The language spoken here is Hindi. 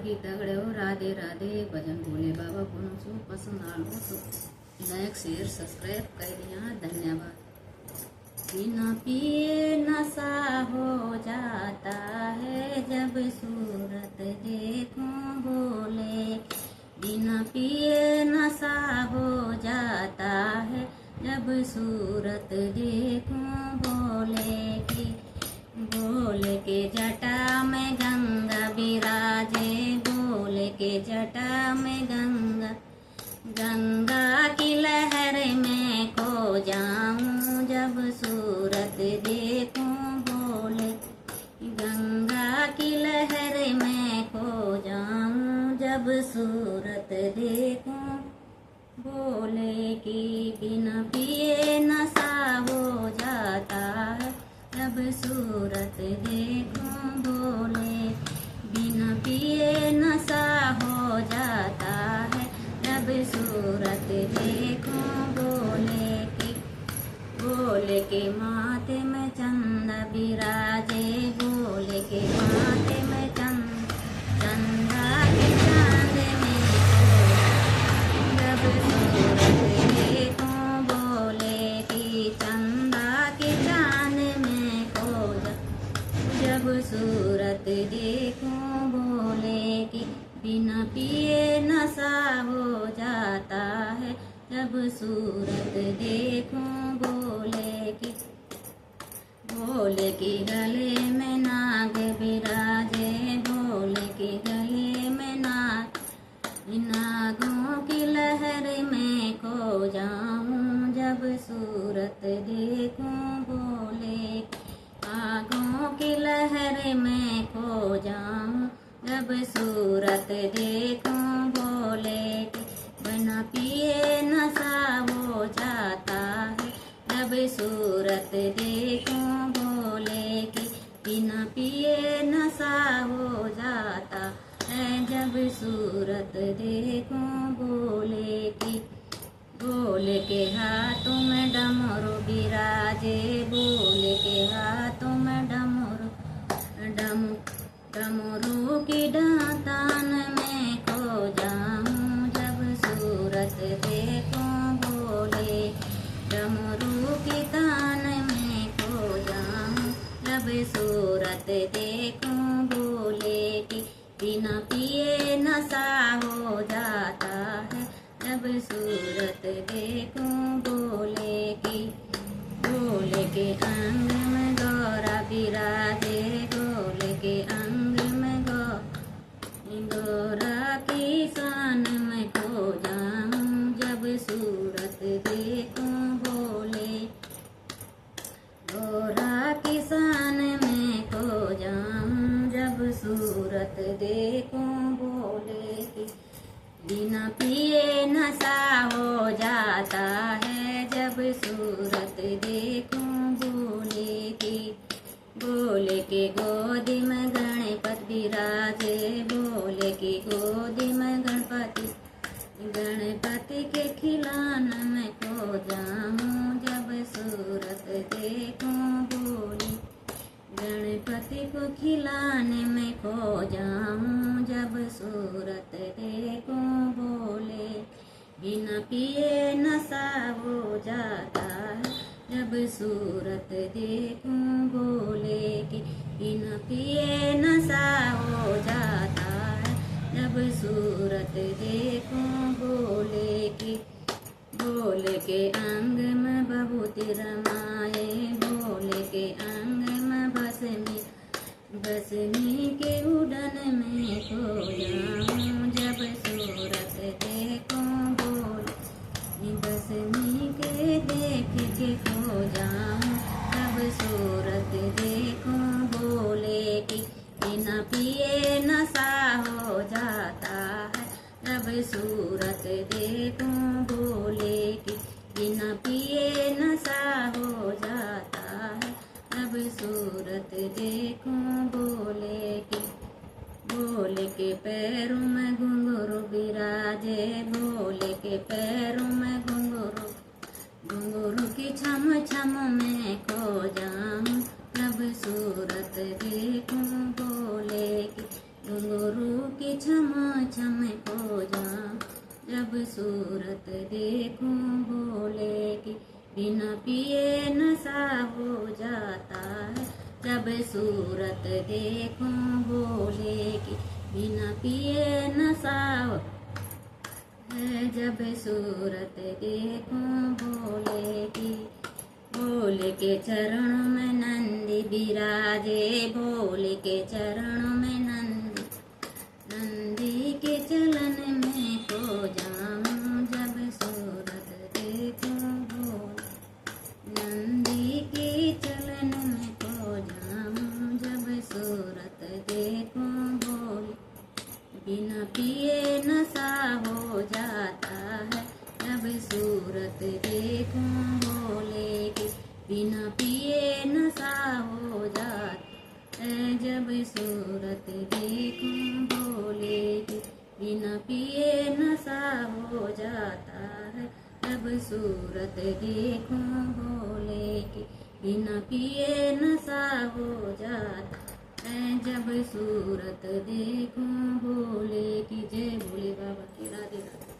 गीत गड़े हो राधे राधे भजन भोले बाबा को छु पसंद आलो तो लाइक शेयर सब्सक्राइब कर दिया धन्यवाद। बिना पिए नशा हो जाता है जब सूरत देखूं भोले। बिना पिए नशा हो जाता है जब सूरत देखूं भोले की। भोले के जटा में गंगा विराजे, भोले के जटा में गंगा, गंगा की लहर में खो जाऊं जब सूरत देखूं भोले। गंगा की लहर में खो जाऊं जब सूरत देखूं भोले की। बिना पिए नशा हो जाता है जब सूरत देखूं भोले। बिना पिए नशा हो जाता है जब सूरत देखूं भोले की। भोले के माथे में चंदा विराजे, भोले के माथे में चंदा के चांद में जब सूरत देखूं भोले की। चंदा के चांद में जब सूरत देखूं भोले की। बिना पिए नशा हो जाता है जब सूरत देखूं भोले की। भोले के गले में नाग विराजे, भोले के गले में नागों की लहर में खो जाऊं जब सूरत देखूं भोले की। नागों की लहर में खो जाऊं जब सूरत देखूं भोले की। बिना पिए नशा हो जाता है जब सूरत देखूं भोले की। बिना पिए नशा हो जाता है जब सूरत देखूं भोले की। भोले के हाथों में डमरू विराजे, भोले के हाथों में डमरू की दातान में खो जाऊं जब सूरत देखूं भोले। डमरू की तान में खो जाऊं जब सूरत देखूं भोले की। बिना पिए नशा हो जाता है जब सूरत देखूं भोले की। भोले के अंग में गौरा विराजे, भोले के अंग में गौरा की शान में खो जाऊं जब सूरत देखूं भोले। गौरा की शान में खो जाऊं जब सूरत देखूं भोले की। बिना पिए नशा हो जाता है जब सूरत देखूं भोले की। भोले के गोदी में गणपति विराजे, भोले की गोदी में गणपति के खिलान में खो जाऊं जब सूरत देखूं भोले। गणपति को खिलाने में खो जाऊं जब सूरत देखूं भोले। बिना पिए नशा हो जाता है जब सूरत देखूं भोले की। बिना पिए नशा हो जाता है जब सूरत देखूं भोले की। भोले के अंग में भभूति रमाए, भोले के अंग में बसनी के उड़न में खो जाऊं जब सूरत देखूं भोले। बसनी के देख के खो जाऊं जब सूरत देखूं भोले की। बिना पिए नशा हो जाता है जब सूरत देखूं भोले की। बिना पिए नशा हो जाता है जब सूरत देखूं भोले की। भोले के पैरों में घुंघरू विराजे, भोले के पैरों में घुंघरू की छम छम में खो जाऊं जब सूरत देखूं भोले की। घुंघरू की छम देखूं भोले की, बिना पिए नशा हो जाता है जब सूरत देखूं भोले की, बिना पिए नशा हो है जब सूरत देखूं भोले की। भोले के चरणों में नंदी बिराजे, भोले के चरणों में नंदी, नंदी के चलन में खो जाऊं जब सूरत देखूं भोले, नंदी के चलन में खो जाऊं जब सूरत देखूं भोले, बिना पिए नशा हो जाता है जब सूरत देखूं भोले की, बिना पिए नशा हो जाता है जब सूरत देखूं भोले की, बिना पिए नशा हो जाता है जब सूरत देखूं भोले की, बिना पिए नशा हो जाता है जब सूरत देखूं भोले की। जय भोले बाबा की, राधे राधे।